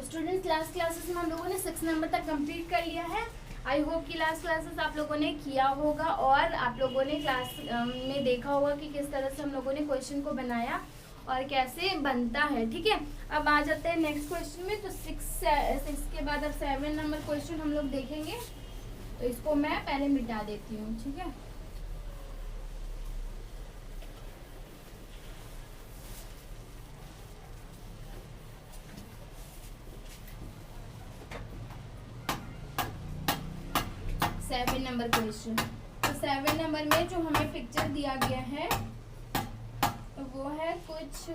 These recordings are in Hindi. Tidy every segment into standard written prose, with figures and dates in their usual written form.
स्टूडेंट्स लास्ट क्लासेस में हम लोगों ने 6 नंबर तक कंप्लीट कर लिया है। आई होप कि लास्ट क्लासेस आप लोगों ने किया होगा और आप लोगों ने क्लास में देखा होगा कि किस तरह से हम लोगों ने क्वेश्चन को बनाया और कैसे बनता है। ठीक है, अब आ जाते हैं नेक्स्ट क्वेश्चन में। तो 6 के बाद अब 7 नंबर क्वेश्चन हम लोग देखेंगे। तो इसको मैं पहले मिटा देती हूँ। ठीक है, सेवन नंबर क्वेश्चन। तो 7 नंबर में जो हमें पिक्चर दिया गया है तो वो है कुछ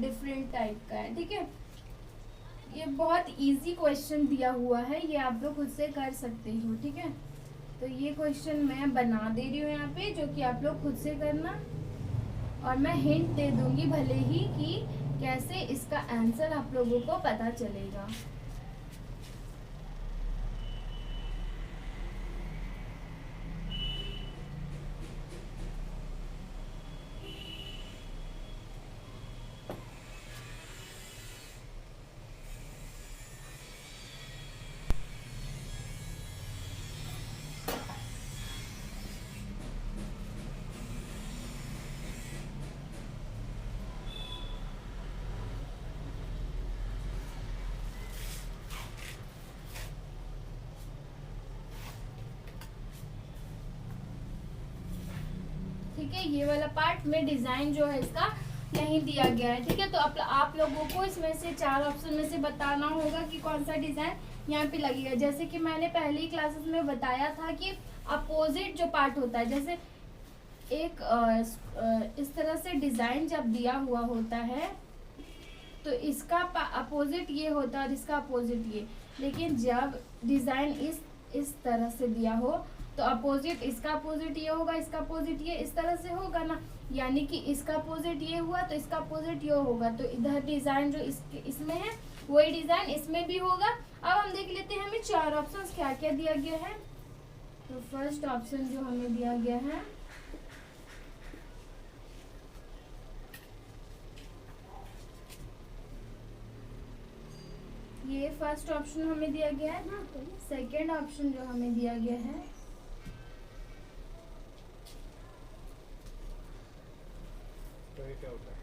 डिफरेंट टाइप का है। ठीक है, ये बहुत इजी क्वेश्चन दिया हुआ है, ये आप लोग खुद से कर सकते हो। ठीक है, तो ये क्वेश्चन मैं बना दे रही हूँ यहाँ पे, जो कि आप लोग खुद से करना और मैं हिंट दे दूंगी भले ही कि कैसे इसका आंसर आप लोगों को पता चलेगा। ठीक है, ये वाला पार्ट में डिजाइन जो है इसका नहीं दिया गया है। ठीक है, तो आप लोगों को इसमें से 4 ऑप्शन में से बताना होगा कि कौन सा डिजाइन यहाँ पे लगेगा। जैसे कि मैंने पहली क्लासेस में बताया था कि अपोजिट जो पार्ट होता है, जैसे एक इस तरह से डिजाइन जब दिया हुआ होता है तो इसका अपोजिट ये होता है और इसका अपोजिट ये। लेकिन जब डिजाइन इस तरह से दिया हो तो अपोजिट, इसका अपोजिट ये होगा, इसका अपोजिट ये, इस तरह से होगा ना। यानी कि इसका अपोजिट ये हुआ तो इसका अपोजिट ये होगा। तो इधर डिजाइन जो इसमें है वही डिजाइन इसमें भी होगा। अब हम देख लेते हैं हमें 4 ऑप्शंस क्या क्या दिया गया है। तो फर्स्ट ऑप्शन जो हमें दिया गया है, ये फर्स्ट ऑप्शन हमें दिया गया है। सेकंड ऑप्शन जो हमें दिया गया है, तो ये क्या होता है?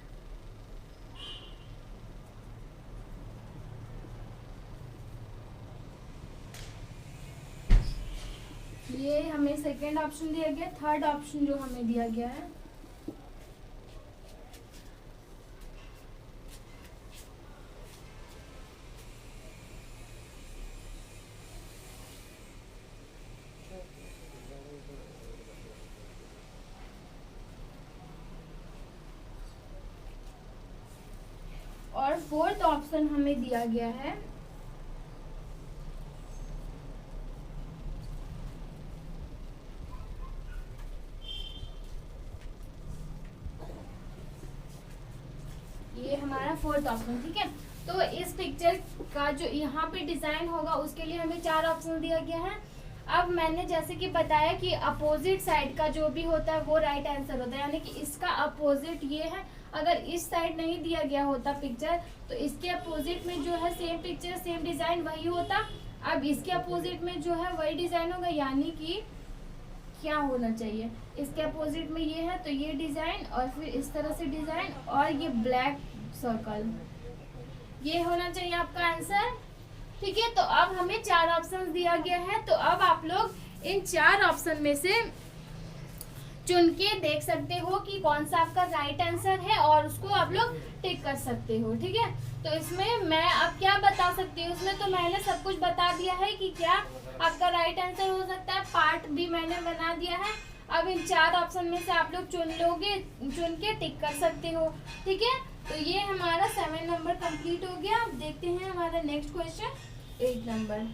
ये हमें सेकंड ऑप्शन दिया गया। थर्ड ऑप्शन जो हमें दिया गया है, और फोर्थ ऑप्शन हमें दिया गया है ये हमारा फोर्थ ऑप्शन। ठीक है, तो इस पिक्चर का जो यहाँ पे डिजाइन होगा उसके लिए हमें 4 ऑप्शन दिया गया है। अब मैंने जैसे कि बताया कि अपोजिट साइड का जो भी होता है वो राइट आंसर होता है, यानी कि इसका अपोजिट ये है। अगर इस साइड नहीं दिया गया होता पिक्चर तो इसके अपोजिट में जो है सेम पिक्चर सेम डिजाइन वही होता। अब इसके अपोजिट में जो है वही डिजाइन होगा, यानी कि क्या होना चाहिए, इसके अपोजिट में ये है तो ये डिजाइन और फिर इस तरह से डिजाइन और ये ब्लैक सर्कल, ये होना चाहिए आपका आंसर। ठीक है, तो अब हमें 4 ऑप्शन दिया गया है। तो अब आप लोग इन 4 ऑप्शन में से चुन के देख सकते हो कि कौन सा आपका राइट आंसर है और उसको आप लोग टिक कर सकते हो। ठीक है, तो इसमें मैं अब क्या बता सकती हूँ, इसमें तो मैंने सब कुछ बता दिया है कि क्या आपका राइट आंसर हो सकता है। पार्ट भी मैंने बना दिया है। अब इन 4 ऑप्शन में से आप लोग चुन के टिक कर सकते हो। ठीक है, तो ये हमारा 7 नंबर कंप्लीट हो गया। अब देखते हैं हमारा नेक्स्ट क्वेश्चन 8 नंबर।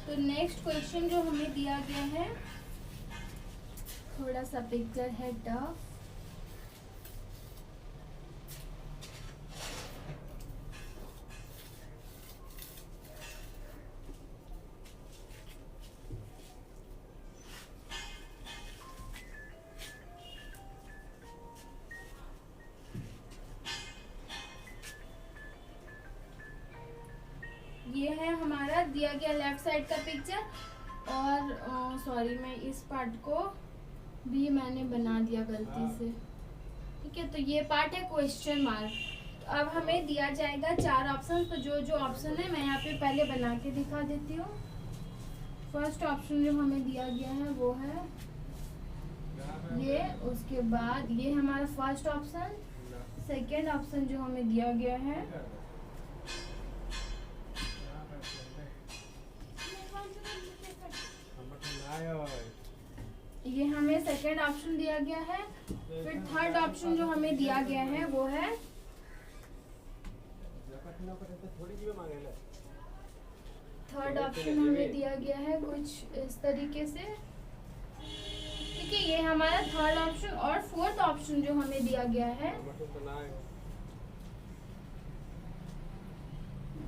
तो नेक्स्ट क्वेश्चन जो हमें दिया गया है, थोड़ा सा पिक्चर है टफ। ये है हमारा दिया गया लेफ्ट साइड का पिक्चर। और सॉरी, मैं इस पार्ट को भी मैंने बना दिया गलती से। ठीक है, तो ये पार्ट है क्वेश्चन मार्क। तो अब हमें दिया जाएगा 4 ऑप्शन। तो जो जो ऑप्शन है मैं यहाँ पे पहले बना के दिखा देती हूँ। फर्स्ट ऑप्शन जो हमें दिया गया है वो है ये, उसके बाद ये हमारा फर्स्ट ऑप्शन। सेकेंड ऑप्शन जो हमें दिया गया है ये हमें सेकेंड ऑप्शन दिया गया है। फिर थर्ड ऑप्शन जो हमें दिया गया है वो है थर्ड ऑप्शन हमें दिया गया है कुछ इस तरीके से। ठीक है, ये हमारा थर्ड ऑप्शन। और फोर्थ ऑप्शन जो हमें दिया गया है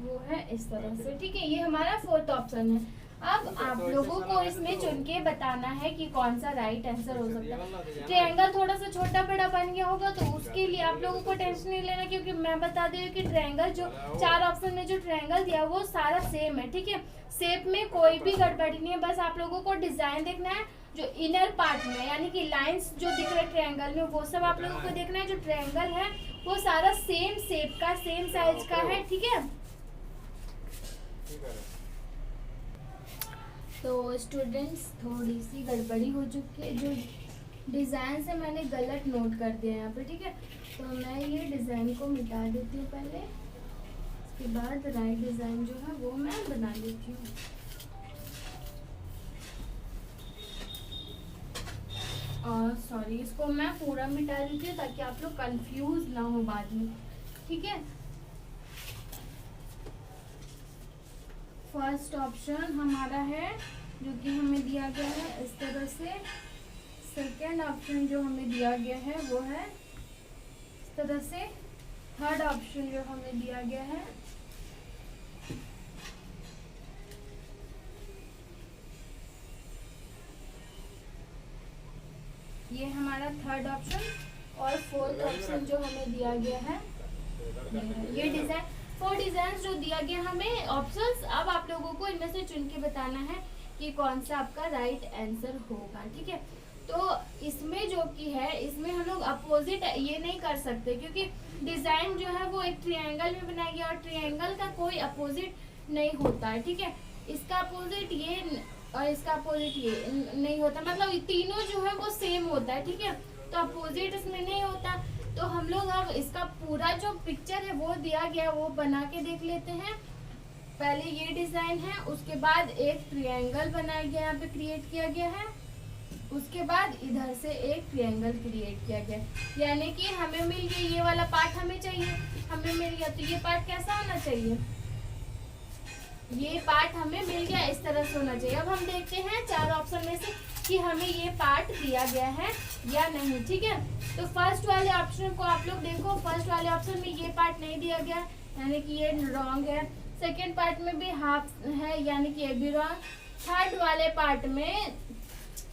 वो है इस तरह से। ठीक है, ये हमारा फोर्थ ऑप्शन है। अब आप लोगों को इसमें चुन के बताना है कि कौन सा राइट आंसर हो सकता है। ट्रायंगल थोड़ा सा छोटा बड़ा बन गया होगा तो उसके लिए आप लोगों को टेंशन नहीं लेना, क्योंकि मैं बता दी कि ट्रायंगल जो 4 ऑप्शन में जो ट्रायंगल दिया वो सारा सेम है। ठीक है, शेप में कोई भी गड़बड़ी नहीं है, बस आप लोगों को डिजाइन देखना है। जो इनर पार्ट में यानी कि लाइंस जो दिख रहे ट्रायंगल में वो सब आप लोगों को देखना है। जो ट्रायंगल है वो सारा सेम शेप का, सेम साइज का है। ठीक है, तो स्टूडेंट्स थोड़ी सी गड़बड़ी हो चुकी है, जो डिज़ाइन से मैंने गलत नोट कर दिया यहाँ पे। ठीक है, तो मैं ये डिज़ाइन को मिटा देती हूँ पहले, उसके बाद राइट डिज़ाइन जो है वो मैं बना लेती हूँ। और सॉरी, इसको मैं पूरा मिटा देती हूँ ताकि आप लोग कंफ्यूज ना हो बाद में। ठीक है, फर्स्ट ऑप्शन हमारा है जो कि हमें दिया गया है इस तरह से। सेकेंड ऑप्शन जो हमें दिया गया है वो है इस तरह से। थर्ड ऑप्शन जो हमें दिया गया है ये हमारा थर्ड ऑप्शन। और फोर्थ ऑप्शन जो हमें दिया गया है ये डिजाइन। 4 डिजाइन जो दिया गया हमें ऑप्शंस। अब आप लोगों को इनमें से चुन के बताना है कि कौन सा आपका राइट आंसर होगा। ठीक है, तो इसमें जो कि है इसमें हम लोग अपोजिट ये नहीं कर सकते, क्योंकि डिजाइन जो है वो एक ट्रायंगल में बनाया गया और ट्रायंगल का कोई अपोजिट नहीं होता है। ठीक है, इसका अपोजिट ये और इसका अपोजिट ये नहीं होता, मतलब तीनों जो है वो सेम होता है। ठीक है, तो अपोजिट इसमें नहीं होता। तो हम लोग अब इसका पूरा जो पिक्चर है वो दिया गया वो बना के देख लेते हैं। पहले ये डिजाइन है, उसके बाद एक ट्रायंगल बनाया गया, यहाँ पे क्रिएट किया गया है। उसके बाद इधर से एक ट्रायंगल क्रिएट किया गया, यानी कि हमें मिल गया ये वाला पार्ट हमें चाहिए, हमें मिल गया। तो ये पार्ट कैसा होना चाहिए, ये पार्ट हमें मिल गया, इस तरह से होना चाहिए। अब हम देखते हैं 4 ऑप्शन में से कि हमें ये पार्ट दिया गया है या नहीं। ठीक है, तो फर्स्ट वाले ऑप्शन को आप लोग देखो, फर्स्ट वाले ऑप्शन में ये पार्ट नहीं दिया गया यानी कि ये रॉन्ग है। सेकंड पार्ट में भी हाफ है यानी कि ये भी रॉन्ग। थर्ड वाले पार्ट में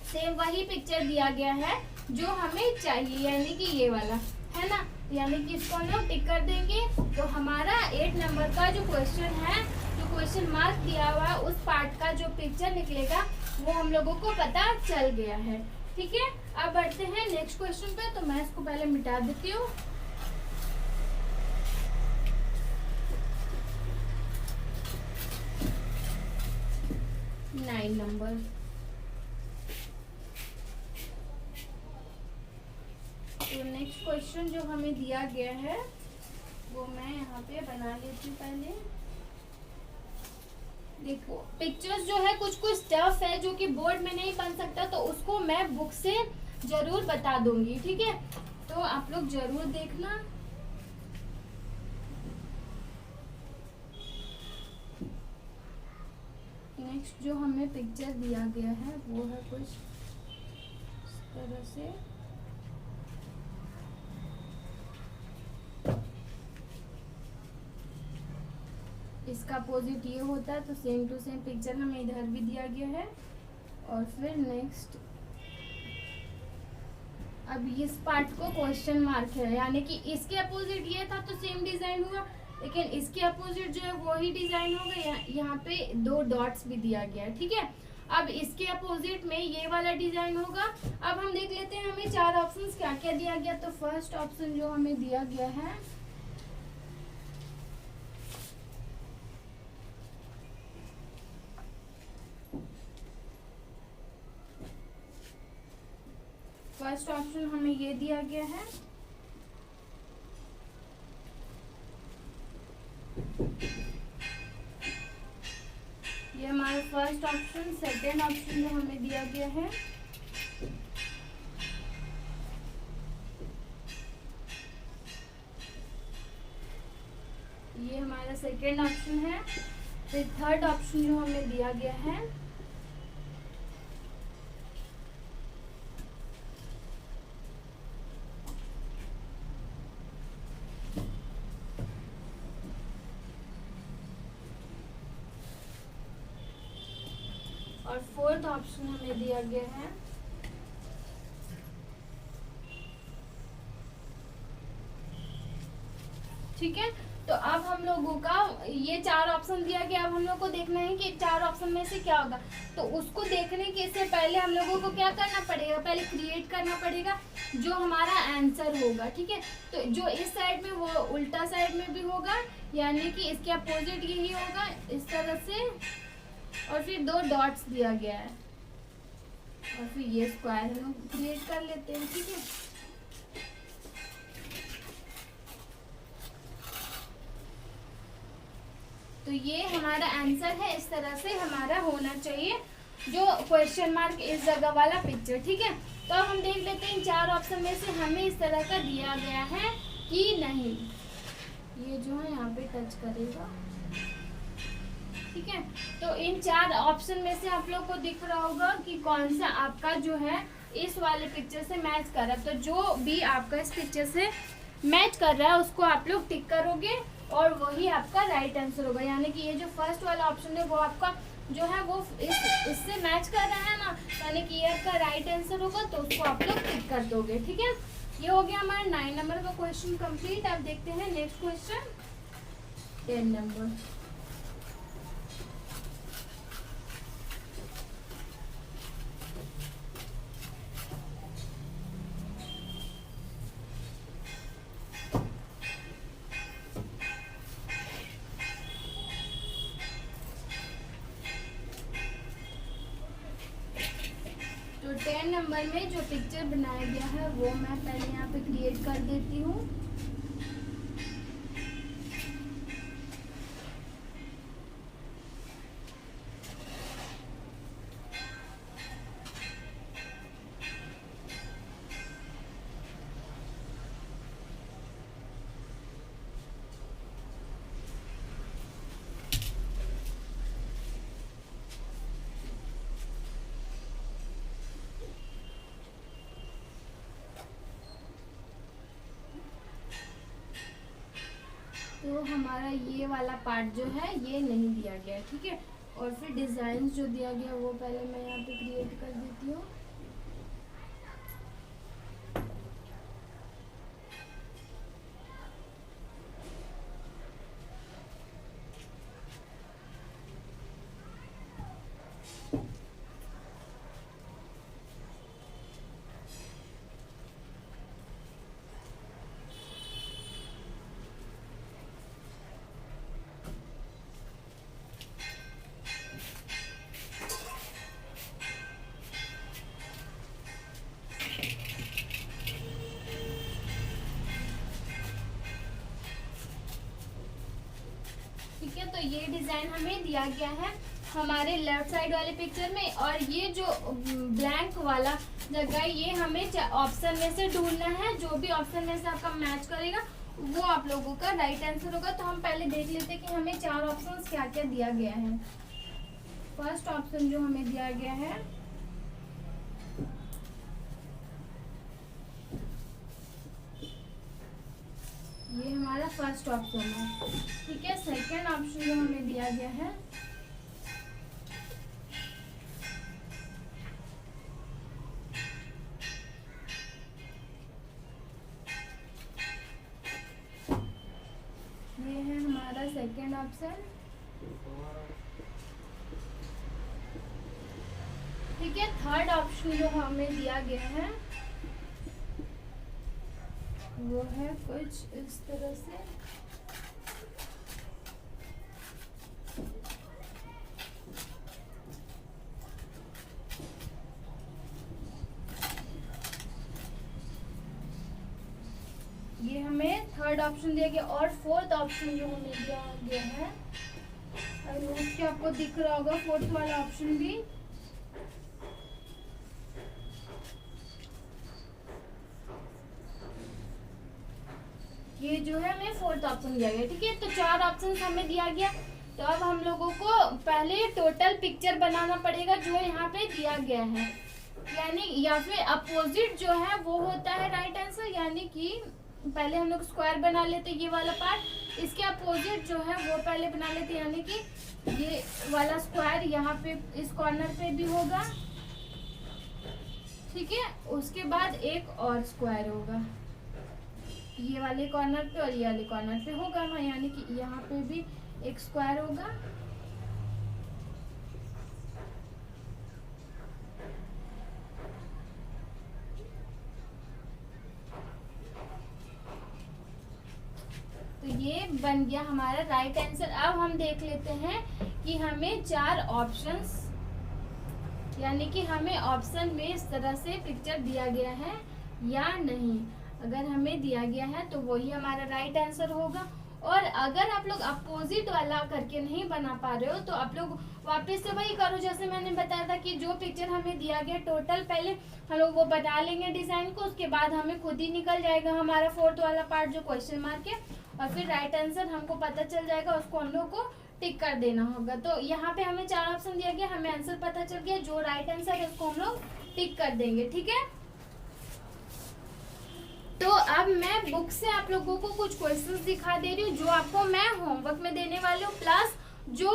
सेम वही पिक्चर दिया गया है जो हमें चाहिए यानी कि ये वाला है ना, यानी कि इसको हम लोग टिक कर देंगे। तो हमारा 8 नंबर का जो क्वेश्चन है, जो क्वेश्चन मार्क दिया हुआ है उस पार्ट का जो पिक्चर निकलेगा वो हम लोगों को पता चल गया है। ठीक है, अब बढ़ते हैं नेक्स्ट क्वेश्चन पे। तो मैं इसको पहले मिटा देती हूँ। नाइन नंबर, तो नेक्स्ट क्वेश्चन जो हमें दिया गया है वो मैं यहाँ पे बना लेती हूँ पहले। देखो पिक्चर्स जो है कुछ कुछ स्टफ है जो कि बोर्ड में नहीं बन सकता, तो उसको मैं बुक से जरूर बता दूंगी। ठीक है, तो आप लोग जरूर देखना। नेक्स्ट जो हमें पिक्चर दिया गया है वो है कुछ इस तरह से। इसका अपोजिट ये होता है, तो सेम टू सेम पिक्चर हमें इधर भी दिया गया है। और फिर नेक्स्ट अब इस पार्ट को क्वेश्चन मार्क है, यानी कि इसके अपोजिट ये था तो सेम डिजाइन हुआ, लेकिन इसके अपोजिट जो है वही डिजाइन होगा। यहाँ पे 2 डॉट्स भी दिया गया है, ठीक है। अब इसके अपोजिट में ये वाला डिजाइन होगा। अब हम देख लेते हैं हमें 4 ऑप्शंस क्या क्या दिया गया। तो फर्स्ट ऑप्शन जो हमें दिया गया है, फर्स्ट ऑप्शन हमें ये दिया गया है। ये हमारा फर्स्ट ऑप्शन। सेकेंड ऑप्शन जो हमें दिया गया है, ये हमारा सेकेंड ऑप्शन है। फिर थर्ड ऑप्शन जो हमें दिया गया है, और फोर्थ ऑप्शन हमें दिया गया है। ठीक है, तो अब हम लोगों का ये 4 ऑप्शन दिया गया। अब हम लोग को देखना है कि 4 ऑप्शन में से क्या होगा। तो उसको देखने के से पहले हम लोगों को क्या करना पड़ेगा, पहले क्रिएट करना पड़ेगा जो हमारा आंसर होगा। ठीक है, तो जो इस साइड में वो उल्टा साइड में भी होगा, यानी कि इसके अपोजिट यही होगा इस तरह से। और फिर 2 डॉट्स दिया गया है, और फिर ये स्क्वायर हम क्रिएट कर लेते हैं। ठीक है, तो ये हमारा आंसर है। इस तरह से हमारा होना चाहिए जो क्वेश्चन मार्क इस जगह वाला पिक्चर। ठीक है, तो अब हम देख लेते हैं 4 ऑप्शन में से हमें इस तरह का दिया गया है कि नहीं। ये जो है यहाँ पे टच करेगा। ठीक है, तो इन 4 ऑप्शन में से आप लोग को दिख रहा होगा कि कौन सा आपका जो है इस वाले पिक्चर से मैच कर रहा है। तो जो भी आपका इस पिक्चर से मैच कर रहा है उसको आप लोग टिक करोगे और वही आपका राइट आंसर होगा। यानी कि ये जो फर्स्ट वाला ऑप्शन है वो आपका जो है वो इससे मैच कर रहा है ना, यानी कि ये आपका राइट आंसर होगा, तो उसको आप लोग टिक कर दोगे। ठीक है, ये हो गया हमारा 9 नंबर का क्वेश्चन कंप्लीट। अब देखते हैं नेक्स्ट क्वेश्चन 10 नंबर। तो 10 नंबर में जो पिक्चर बनाया गया है वो मैं पहले यहाँ पे क्रिएट कर देती हूँ। तो हमारा ये वाला पार्ट जो है ये नहीं दिया गया है। ठीक है, और फिर डिजाइन जो दिया गया वो पहले मैं यहाँ पे क्रिएट कर देती हूँ। ठीक है, तो ये डिजाइन हमें दिया गया है हमारे लेफ्ट साइड वाले पिक्चर में। और ये जो ब्लैंक वाला जगह ये हमें ऑप्शन में से ढूंढना है। जो भी ऑप्शन में से आपका मैच करेगा वो आप लोगों का राइट आंसर होगा। तो हम पहले देख लेते हैं कि हमें 4 ऑप्शन क्या क्या दिया गया है। फर्स्ट ऑप्शन जो हमें दिया गया है, ये हमारा फर्स्ट ऑप्शन है। ठीक है, सेकेंड ऑप्शन जो हमें दिया गया है, ये है हमारा सेकेंड ऑप्शन। ठीक है, थर्ड ऑप्शन जो हमें दिया गया है वो है कुछ इस तरह से। ये हमें थर्ड ऑप्शन दिया गया और फोर्थ ऑप्शन जो हमें दिया गया है, आई होप कि आपको दिख रहा होगा फोर्थ वाला ऑप्शन भी। ये जो है हमें फोर्थ ऑप्शन दिया गया। ठीक है, तो 4 ऑप्शन हमें दिया गया। तो अब हम लोगों को पहले टोटल पिक्चर बनाना पड़ेगा जो यहाँ पे दिया गया है, यानी या फिर अपोजिट जो है वो होता है राइट आंसर। यानी कि पहले हम लोग स्क्वायर बना लेते ये वाला पार्ट, इसके अपोजिट जो है वो पहले बना लेते, यानी कि ये वाला स्क्वायर यहाँ पे इस कॉर्नर पे भी होगा। ठीक है, उसके बाद एक और स्क्वायर होगा ये वाले कॉर्नर पे और ये वाले कॉर्नर पे होगा ना, यानी कि यहाँ पे भी एक स्क्वायर होगा। तो ये बन गया हमारा राइट आंसर। अब हम देख लेते हैं कि हमें 4 ऑप्शंस, यानी कि हमें ऑप्शन में इस तरह से पिक्चर दिया गया है या नहीं। अगर हमें दिया गया है तो वही हमारा राइट आंसर होगा। और अगर आप लोग अपोजिट वाला करके नहीं बना पा रहे हो तो आप लोग वापस से वही करो जैसे मैंने बताया था कि जो पिक्चर हमें दिया गया टोटल पहले हम लोग वो बना लेंगे डिजाइन को, उसके बाद हमें खुद ही निकल जाएगा हमारा फोर्थ वाला पार्ट जो क्वेश्चन मार्क है, और फिर राइट आंसर हमको पता चल जाएगा, उसको हम लोग को टिक कर देना होगा। तो यहाँ पे हमें 4 ऑप्शन दिया गया, हमें आंसर पता चल गया, जो राइट आंसर है उसको हम लोग टिक कर देंगे। ठीक है, तो अब मैं बुक से आप लोगों को कुछ क्वेश्चंस दिखा दे रही हूँ जो आपको मैं होमवर्क में देने वाली हूँ, प्लस जो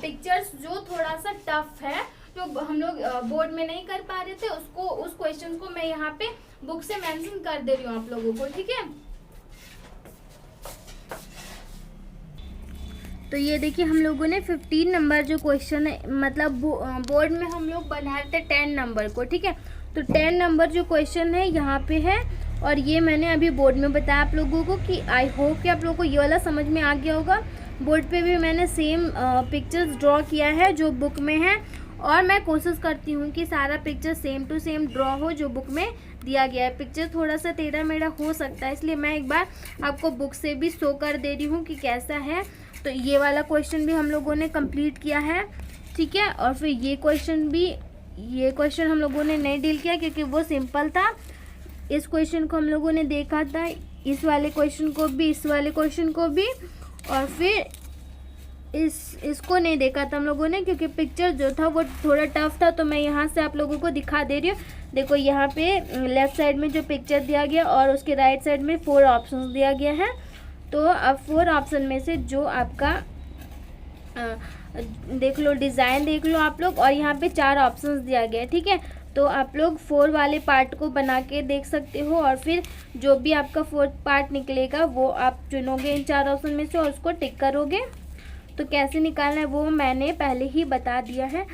पिक्चर्स जो थोड़ा सा टफ है जो हम लोग बोर्ड में नहीं कर पा रहे थे उसको उस क्वेश्चन को मैं यहाँ पे बुक से मेंशन कर दे रही हूँ आप लोगों को। ठीक है, तो ये देखिए हम लोगों ने 15 नंबर जो क्वेश्चन है, मतलब बोर्ड में हम लोग बनाए थे 10 नंबर को। ठीक है, तो 10 नंबर जो क्वेश्चन है यहाँ पे है, और ये मैंने अभी बोर्ड में बताया आप लोगों को कि आई होप कि आप लोगों को ये वाला समझ में आ गया होगा। बोर्ड पे भी मैंने सेम पिक्चर्स ड्रॉ किया है जो बुक में है, और मैं कोशिश करती हूँ कि सारा picture same to same draw हो जो बुक में दिया गया है। पिक्चर थोड़ा सा टेढ़ा मेढ़ा हो सकता है, इसलिए मैं एक बार आपको बुक से भी शो कर दे रही हूँ कि कैसा है। तो ये वाला क्वेश्चन भी हम लोगों ने कंप्लीट किया है। ठीक है, और फिर ये क्वेश्चन हम लोगों ने नहीं डील किया क्योंकि वो सिंपल था। इस क्वेश्चन को हम लोगों ने देखा था, इस वाले क्वेश्चन को भी, इस वाले क्वेश्चन को भी, और फिर इसको नहीं देखा था हम लोगों ने क्योंकि पिक्चर जो था वो थोड़ा टफ था। तो मैं यहाँ से आप लोगों को दिखा दे रही हूँ। देखो यहाँ पे लेफ्ट साइड में जो पिक्चर दिया गया और उसके राइट साइड में 4 ऑप्शंस दिया गया है। तो अब 4 ऑप्शन में से जो आपका देख लो, डिज़ाइन देख लो आप लोग, और यहाँ पे 4 ऑप्शंस दिया गया है। ठीक है, तो आप लोग 4 वाले पार्ट को बना के देख सकते हो, और फिर जो भी आपका 4th पार्ट निकलेगा वो आप चुनोगे इन 4 ऑप्शन में से और उसको टिक करोगे। तो कैसे निकालना है वो मैंने पहले ही बता दिया है।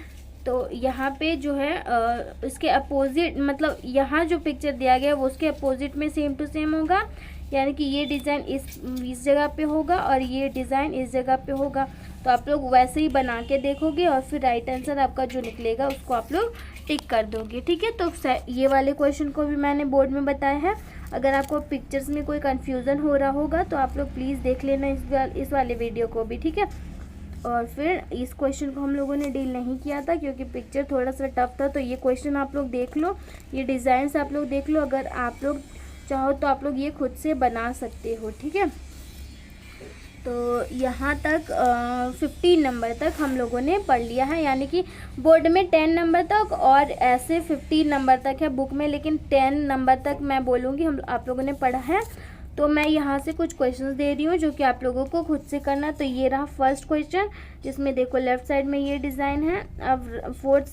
तो यहाँ पे जो है इसके अपोजिट, मतलब यहाँ जो पिक्चर दिया गया है वो उसके अपोजिट में सेम टू सेम होगा, यानी कि ये डिज़ाइन इस जगह पे होगा और ये डिज़ाइन इस जगह पे होगा। तो आप लोग वैसे ही बना के देखोगे और फिर राइट आंसर आपका जो निकलेगा उसको आप लोग टिक कर दोगे। ठीक है, तो ये वाले क्वेश्चन को भी मैंने बोर्ड में बताया है। अगर आपको पिक्चर्स में कोई कन्फ्यूज़न हो रहा होगा तो आप लोग प्लीज़ देख लेना इस वाले वीडियो को भी। ठीक है, और फिर इस क्वेश्चन को हम लोगों ने डील नहीं किया था क्योंकि पिक्चर थोड़ा सा टफ था। तो ये क्वेश्चन आप लोग देख लो, ये डिज़ाइंस आप लोग देख लो, अगर आप लोग चाहो तो आप लोग ये खुद से बना सकते हो। ठीक है, तो यहाँ तक 15 नंबर तक हम लोगों ने पढ़ लिया है, यानी कि बोर्ड में 10 नंबर तक और ऐसे 15 नंबर तक है बुक में, लेकिन 10 नंबर तक मैं बोलूँगी आप लोगों ने पढ़ा है। तो मैं यहाँ से कुछ क्वेश्चंस दे रही हूँ जो कि आप लोगों को खुद से करना। तो ये रहा फर्स्ट क्वेश्चन, जिसमें देखो लेफ़्ट साइड में ये डिज़ाइन है। अब फोर्थ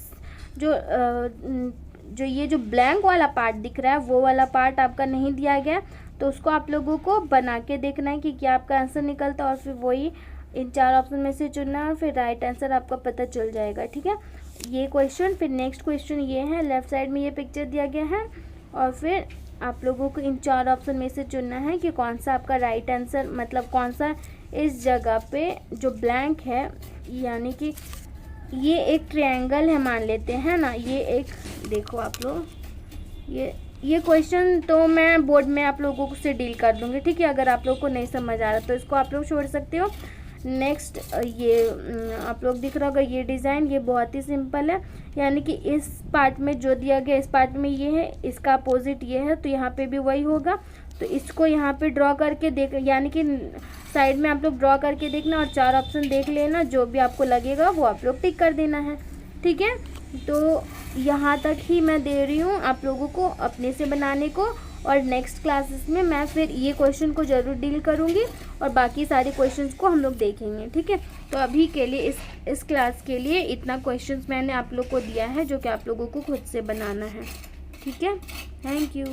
जो ये जो ब्लैंक वाला पार्ट दिख रहा है वो वाला पार्ट आपका नहीं दिया गया, तो उसको आप लोगों को बना के देखना है कि क्या आपका आंसर निकलता है, और फिर वही इन 4 ऑप्शन में से चुनना है और फिर राइट आंसर आपका पता चल जाएगा। ठीक है, ये क्वेश्चन। फिर नेक्स्ट क्वेश्चन ये है, लेफ्ट साइड में ये पिक्चर दिया गया है और फिर आप लोगों को इन 4 ऑप्शन में से चुनना है कि कौन सा आपका राइट आंसर, मतलब कौन सा इस जगह पे जो ब्लैंक है, यानी कि ये एक ट्रायंगल है मान लेते हैं ना, ये एक, देखो आप लोग, ये क्वेश्चन तो मैं बोर्ड में आप लोगों से डील कर दूंगी। ठीक है, अगर आप लोग को नहीं समझ आ रहा तो इसको आप लोग छोड़ सकते हो। नेक्स्ट ये आप लोग दिख रहा होगा ये डिज़ाइन, ये बहुत ही सिंपल है, यानी कि इस पार्ट में जो दिया गया, इस पार्ट में ये है, इसका अपोजिट ये है, तो यहाँ पे भी वही होगा। तो इसको यहाँ पे ड्रॉ करके देख, यानी कि साइड में आप लोग ड्रॉ करके देखना और 4 ऑप्शन देख लेना, जो भी आपको लगेगा वो आप लोग टिक कर देना है। ठीक है, तो यहाँ तक ही मैं दे रही हूँ आप लोगों को अपने से बनाने को, और नेक्स्ट क्लासेस में मैं फिर ये क्वेश्चन को ज़रूर डील करूँगी और बाकी सारे क्वेश्चंस को हम लोग देखेंगे। ठीक है, तो अभी के लिए इस क्लास के लिए इतना क्वेश्चंस मैंने आप लोग को दिया है जो कि आप लोगों को खुद से बनाना है। ठीक है, थैंक यू।